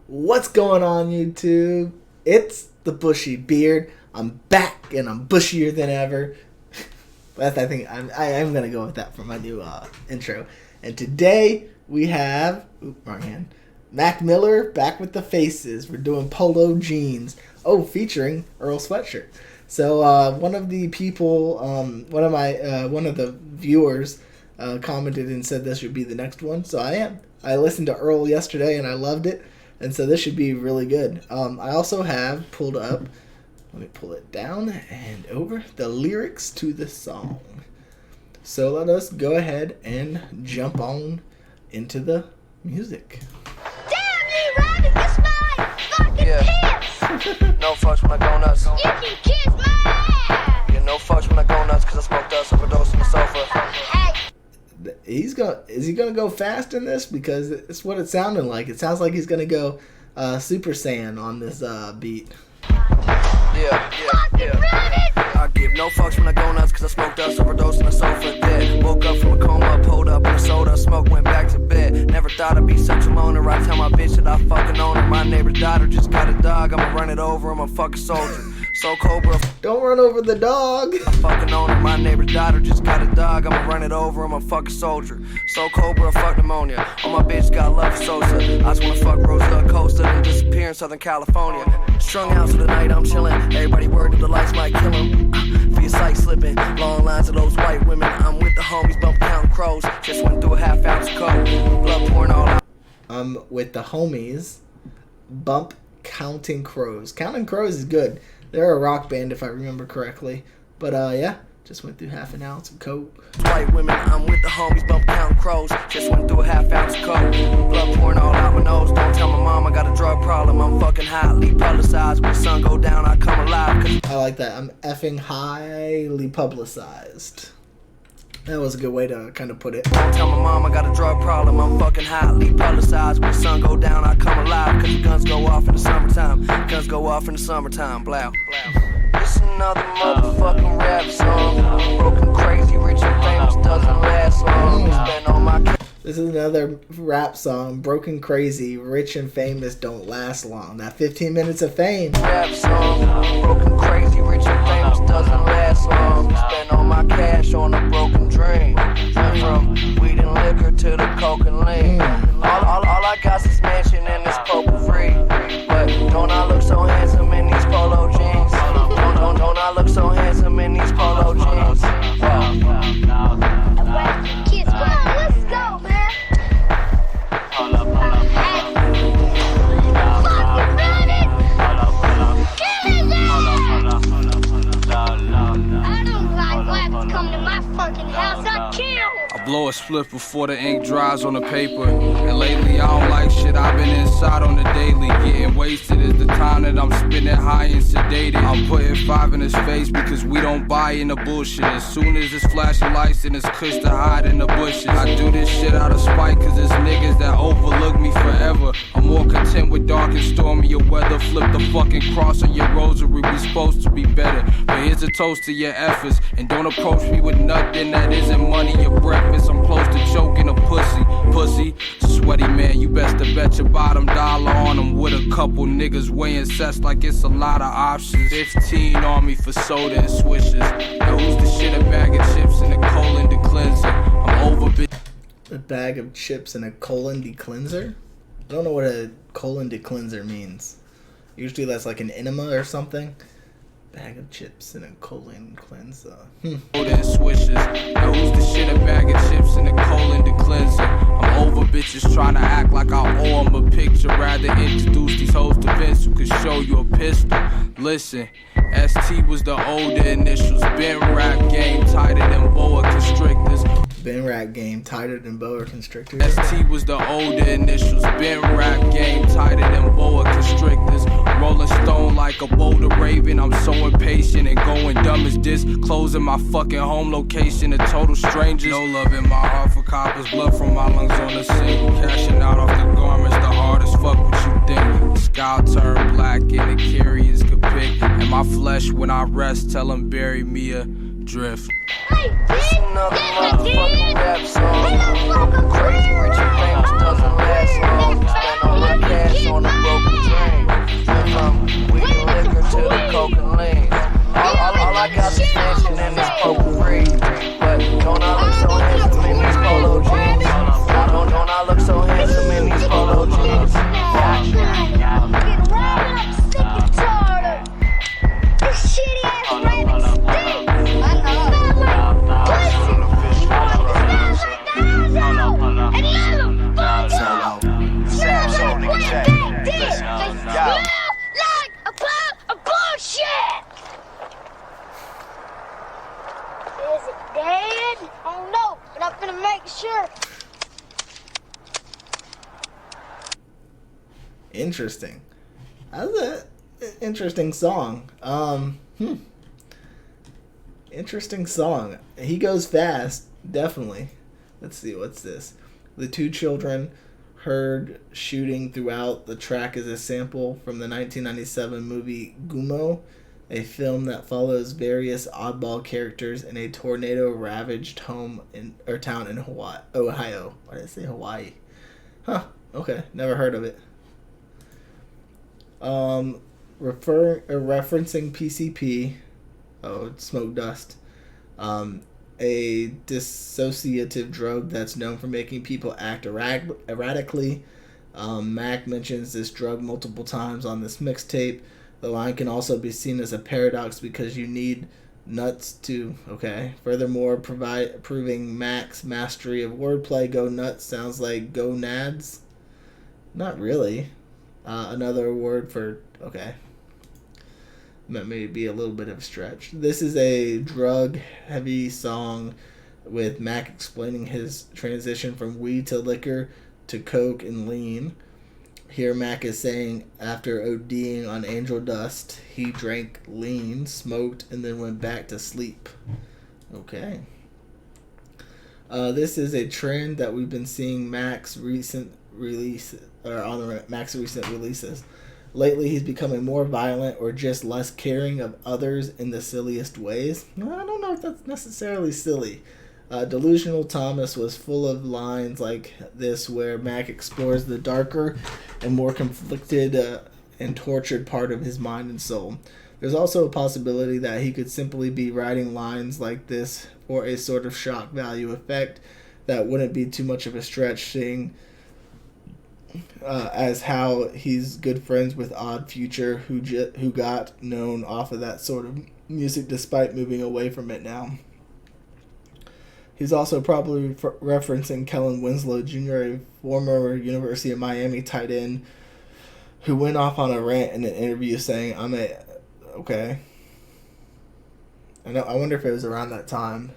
What's going on, YouTube? It's the Bushy Beard. I'm back and I'm bushier than ever. I think I'm gonna go with that for my new intro. And today we have wrong hand. Mac Miller back with the faces. We're doing Polo jeans. Oh, featuring Earl Sweatshirt. So one of the people, one of the viewers commented and said this should be the next one. So I am. I listened to Earl yesterday and I loved it. And so this should be really good. I also have pulled up, let me pull it down and over, the lyrics to the song. So let us go ahead and jump on into the music. Damn you, Robbie, kiss my fucking pants! No fucks when I go nuts. You can kiss my ass! Yeah, no fucks when I go nuts, cause I smoked us overdose on the sofa. Hey, Is he gonna go fast in this? Because it's what it sounded like. It sounds like he's gonna go Super Saiyan on this beat. Yeah. I give no fucks when I go nuts, cause I smoked us overdose on the sofa. Dead. Woke up from a coma, pulled up in a soda, smoke, went back to bed. Never thought I'd be such a loner. I tell my bitch that I fucking own her. My neighbor's daughter just got a dog. I'ma run it over, I'm a fucking soldier. So Cobra, Don't run over the dog. I fucking own her. My neighbor's daughter just got a dog. I'ma run it over, I'm a fucking soldier. So Cobra, fuck pneumonia. All my bitch got love for Sosa. I just wanna fuck Rosa Costa and disappear in Southern California. Strung out, so tonight I'm chilling. Everybody worried that the lights might kill him. For your sight slipping, long lines of those white women. I'm with the homies, bump counting crows. Just went through a half ounce of coke. Blood pouring all out. I'm with the homies, bump Counting Crows. Counting Crows is good. They're a rock band if I remember correctly. But yeah, just went through half an ounce of coke. White women, I'm with the homies, bump counting crows. Just went through a half ounce of coke. Blood pouring all out my nose. Don't tell my mom I got a drug problem. I'm fucking highly publicized. When the sun go down, I come alive. I like that. I'm effing highly publicized. That was a good way to kind of put it. Don't tell my mom I got a drug problem. I'm fucking highly publicized. When the sun go down, I come alive. Cause the guns go off in the summertime. Guns go off in the summertime. Blow. It's another motherfucking rap song. Broken, crazy, rich and famous doesn't last long. Spend all my This is another rap song. Broken Crazy, Rich and Famous don't last long. That 15 minutes of fame. rap song. Broken, crazy, rich and famous doesn't last long. Spend all my cash on a broken dream. From weed and liquor to the coke and lean. All I got is mansion and this poker free. But don't I look so handsome in these polo jeans? Don't I look so handsome in these polo jeans? kiss, come on, let's go, man! Hey, fucking run it! Kill his ass! I don't like raps come to my fucking house, I kill! I blow a split before the ink dries on the paper. And lately I don't like shit, I've been inside on the daily. Getting wasted is the time that I'm spending high and sedated. I'm putting 5 in his face because we don't buy in the bullshit. As soon as it's flashing lights and it's cush to hide in the bushes. I do this shit out of spite cause it's niggas that overlook me forever. I'm more content with dark and stormier weather. Flip the fucking cross on your rosary, we supposed to be better. But here's a toast to your efforts. And don't approach me with nothing that isn't money or breakfast. I'm close to choking a pussy, sweaty man, you best to bet your bottom dollar on them. With a couple niggas weighing sets like it's a lot of options. 15 on me for soda and swishes. Now who's the shit, a bag of chips and a colon to cleanser? I'm over bitch. A bag of chips and a colon decleanser? I don't know what a colon decleanser means. Usually that's like an enema or something. Bag of chips and a colon cleanser. Soda and swishes. Now who's the shit, a bag of chips and a colon to cleanser? I'm over bitches trying to act like I owe them a picture. Rather introduce these hoes to Vince who could show you a pistol. Listen, ST was the older initials. Ben rap game tighter than boa constrictors. Ben rap game tighter than boa constrictors. ST was the older initials. Ben rap game tighter than boa constrictors. Rolling stone like a boulder raven. I'm so impatient and going dumb as this. Closing my fucking home location to total strangers. No love in my heart for coppers. Blood from my lungs on the sink. Cashing out off the garments. The hardest fuck what you think. The sky turn black and the carriers could pick. And my flesh when I rest. Tell them bury me a drift. Hey, bitch! another Yes, I motherfucking did! rap song. We don't fuck a Crazy, clear rich and famous doesn't last long. Spend all my cash on a broken Interesting. That's an interesting song. Interesting song. He goes fast, definitely. Let's see, what's this? The two children heard shooting throughout the track is a sample from the 1997 movie Gumo, a film that follows various oddball characters in a tornado-ravaged home or town in Ohio. Why did I say Hawaii? Huh. Okay. Never heard of it. Referencing PCP. Oh, it's smoke dust. A dissociative drug that's known for making people act erratically. Mac mentions this drug multiple times on this mixtape. The line can also be seen as a paradox because you need nuts to... Okay. Furthermore, proving Mac's mastery of wordplay, go nuts sounds like go nads. Not really. Another word for... Okay. That may be a little bit of a stretch. This is a drug-heavy song with Mac explaining his transition from weed to liquor to coke and lean. Here Mac is saying after ODing on angel dust, he drank lean, smoked, and then went back to sleep. Okay. This is a trend that we've been seeing Mac's recent releases. Lately, he's becoming more violent or just less caring of others in the silliest ways. I don't know if that's necessarily silly. Delusional Thomas was full of lines like this where Mac explores the darker and more conflicted and tortured part of his mind and soul. There's also a possibility that he could simply be writing lines like this for a sort of shock value effect that wouldn't be too much of a stretch, seeing as how he's good friends with Odd Future, who got known off of that sort of music despite moving away from it now. He's also probably referencing Kellen Winslow Jr., a former University of Miami tight end, who went off on a rant in an interview saying, okay. I wonder if it was around that time,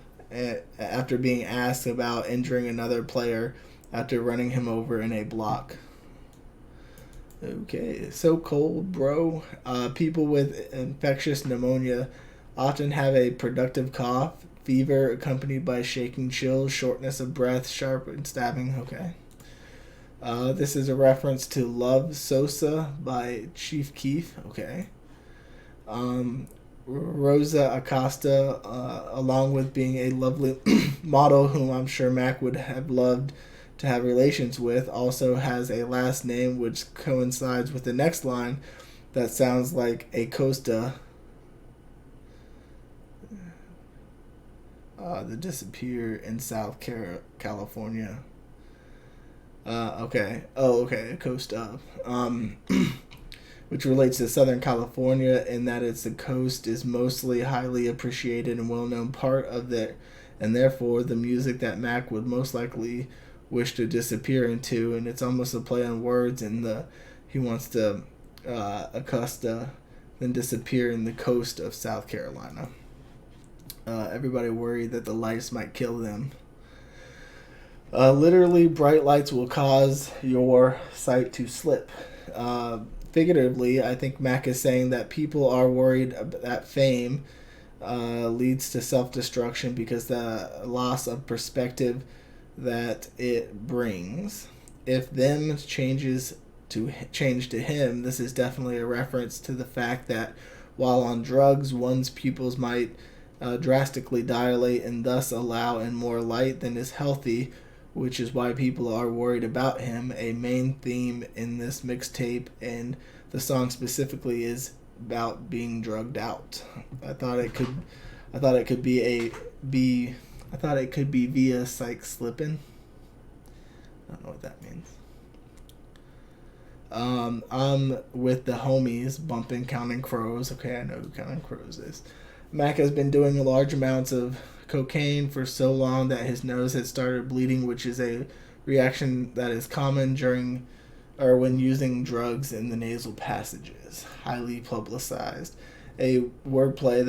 after being asked about injuring another player after running him over in a block. Okay, so cold, bro. People with infectious pneumonia often have a productive cough, fever accompanied by shaking chills, shortness of breath, sharp and stabbing. Okay. This is a reference to Love Sosa by Chief Keef. Okay. Rosa Acosta, along with being a lovely model whom I'm sure Mac would have loved to have relations with, also has a last name which coincides with the next line that sounds like a Costa. The disappear in South California. Okay. Oh, okay. Costa. Which relates to Southern California in that the coast is mostly highly appreciated and well-known part of there, and therefore the music that Mac would most likely wish to disappear into, and it's almost a play on words, and he wants to Acosta then disappear in the coast of South Carolina. Everybody worried that the lights might kill them. Literally, bright lights will cause your sight to slip. Figuratively, I think Mac is saying that people are worried that fame leads to self-destruction because the loss of perspective that it brings. If them change to him, this is definitely a reference to the fact that while on drugs, one's pupils might drastically dilate and thus allow in more light than is healthy, which is why people are worried about him. A main theme in this mixtape and the song specifically is about being drugged out. I thought it could be via psych slipping. I don't know what that means. I'm with the homies bumping Counting Crows. Okay, I know who Counting Crows is. Mac has been doing large amounts of cocaine for so long that his nose had started bleeding, which is a reaction that is common during or when using drugs in the nasal passages. Highly publicized. A wordplay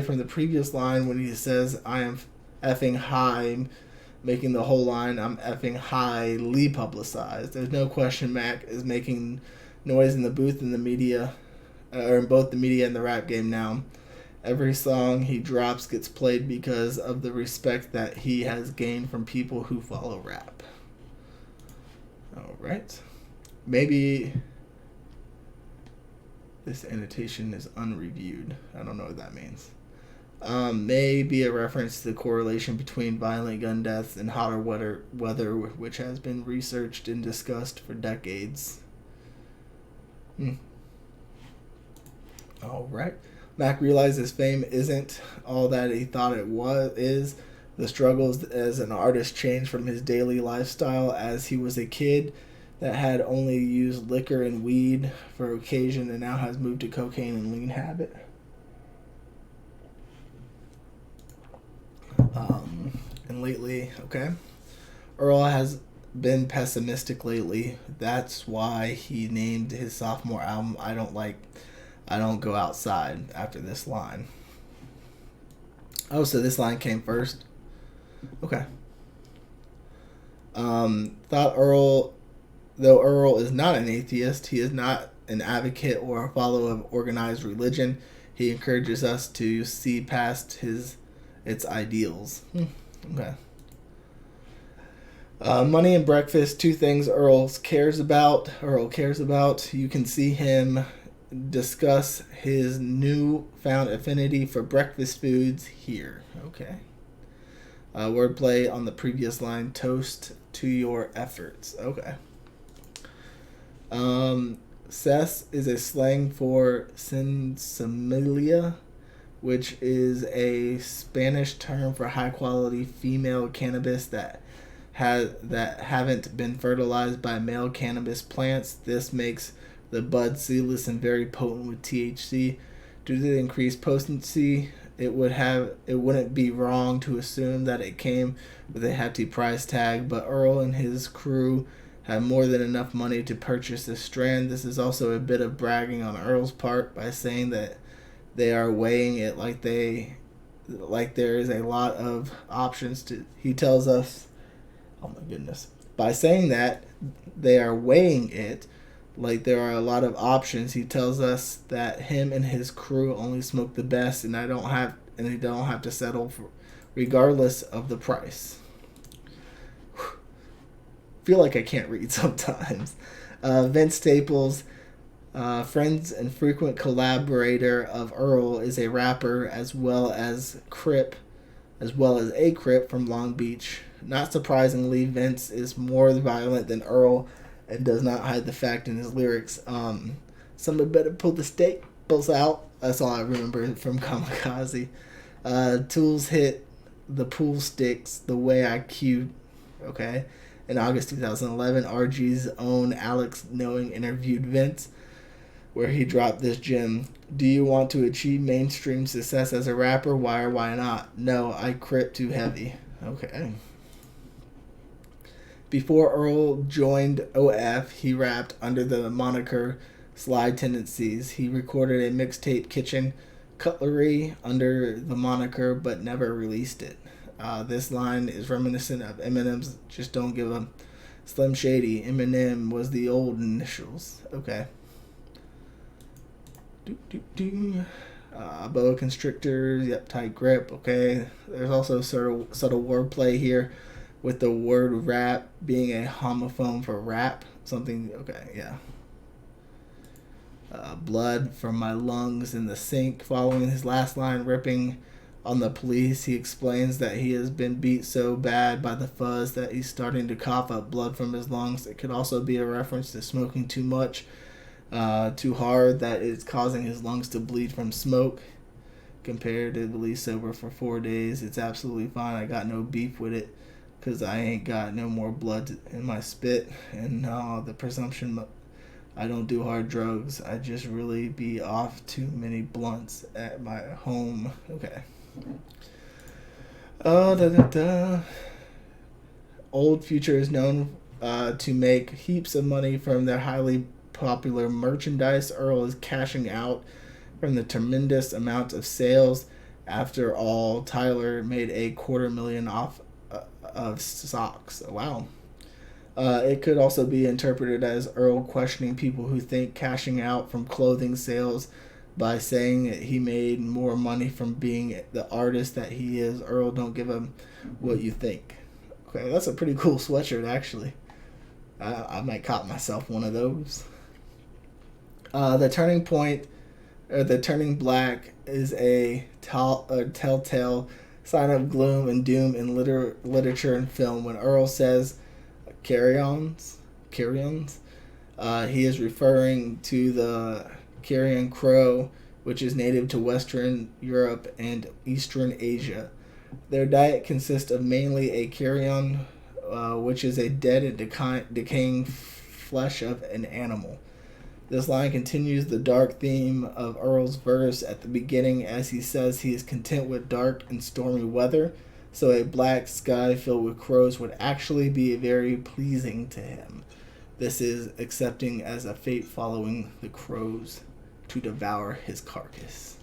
from the previous line when he says, "I am effing high," making the whole line "I'm effing highly publicized." There's no question Mac is making noise in the booth in the media, or in both the media and the rap game now. Every song he drops gets played because of the respect that he has gained from people who follow rap. All right. Maybe this annotation is unreviewed. I don't know what that means. May be a reference to the correlation between violent gun deaths and hotter weather, which has been researched and discussed for decades. All right. Mac realized his fame isn't all that he thought it is. The struggles as an artist changed from his daily lifestyle as he was a kid that had only used liquor and weed for occasion and now has moved to cocaine and lean habit. And lately, Earl has been pessimistic lately. That's why he named his sophomore album I Don't Go Outside after this line. Oh, so this line came first? Okay. Though Earl is not an atheist, he is not an advocate or a follower of organized religion. He encourages us to see past its ideals. Okay. Money and breakfast, two things Earl cares about. You can see him discuss his newfound affinity for breakfast foods here. Okay. Wordplay on the previous line, toast to your efforts. Okay. Cess is a slang for sinsemilla, which is a Spanish term for high quality female cannabis that haven't been fertilized by male cannabis plants. This makes the bud seedless and very potent with THC. Due to the increased potency, it wouldn't be wrong to assume that it came with a hefty price tag, but Earl and his crew have more than enough money to purchase this strand. This is also a bit of bragging on Earl's part by saying that they are weighing it like there is a lot of options to. He tells us, oh my goodness, by saying that they are weighing it like there are a lot of options. He tells us that him and his crew only smoke the best, and they don't have to settle for, regardless of the price. Feel like I can't read sometimes. Vince Staples, friends and frequent collaborator of Earl, is a rapper as well as a Crip from Long Beach. Not surprisingly, Vince is more violent than Earl and does not hide the fact in his lyrics. Somebody better pull the staples out. That's all I remember from Kamikaze. Tools hit the pool sticks the way I cued. Okay. In August 2011, RG's own Alex Knowing interviewed Vince, where he dropped this gem. Do you want to achieve mainstream success as a rapper? Why or why not? No, I crip too heavy. Okay. Before Earl joined OF, he rapped under the moniker Sly Tendencies. He recorded a mixtape, Kitchen Cutlery, under the moniker, but never released it. This line is reminiscent of Eminem's Just Don't Give a Slim Shady. Eminem was the old initials. Okay. Boa constrictors, yep, tight grip. Okay. There's also subtle wordplay here with the word rap being a homophone for rap. Something, okay, yeah. Blood from my lungs in the sink. Following his last line, ripping on the police, he explains that he has been beat so bad by the fuzz that he's starting to cough up blood from his lungs. It could also be a reference to smoking too much, too hard, that it's causing his lungs to bleed from smoke. Comparatively sober for 4 days. It's absolutely fine. I got no beef with it because I ain't got no more blood in my spit. And the presumption, I don't do hard drugs. I just really be off too many blunts at my home. Okay. Old Future is known to make heaps of money from their highly popular merchandise. Earl is cashing out from the tremendous amount of sales. After all, Tyler made $250,000 off of socks. Wow. It could also be interpreted as Earl questioning people who think cashing out from clothing sales by saying that he made more money from being the artist that he is. Earl, don't give him what you think. Okay, that's a pretty cool sweatshirt, actually. I might cop myself one of those. The turning point, or the turning black, is a telltale sign of gloom and doom in literature and film. When Earl says carry-ons, he is referring to the carrion crow, which is native to Western Europe and Eastern Asia. Their diet consists of mainly a carrion, which is a dead and decaying flesh of an animal. This line continues the dark theme of Earl's verse at the beginning, as he says he is content with dark and stormy weather, so a black sky filled with crows would actually be very pleasing to him. This is accepting as a fate following the crows to devour his carcass.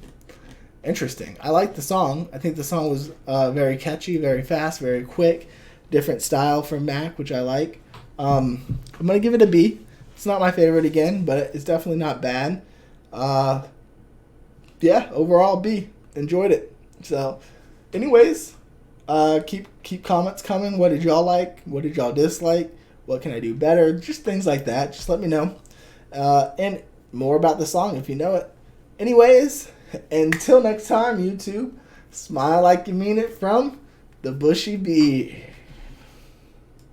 Interesting. I like the song. I think the song was very catchy, very fast, very quick. Different style from Mac, which I like. I'm going to give it a B. It's not my favorite again, but it's definitely not bad. Yeah, overall B. Enjoyed it. So, anyways, keep comments coming. What did y'all like? What did y'all dislike? What can I do better? Just things like that. Just let me know. And more about the song if you know it. Anyways, until next time, YouTube, smile like you mean it from the Bushy Beard.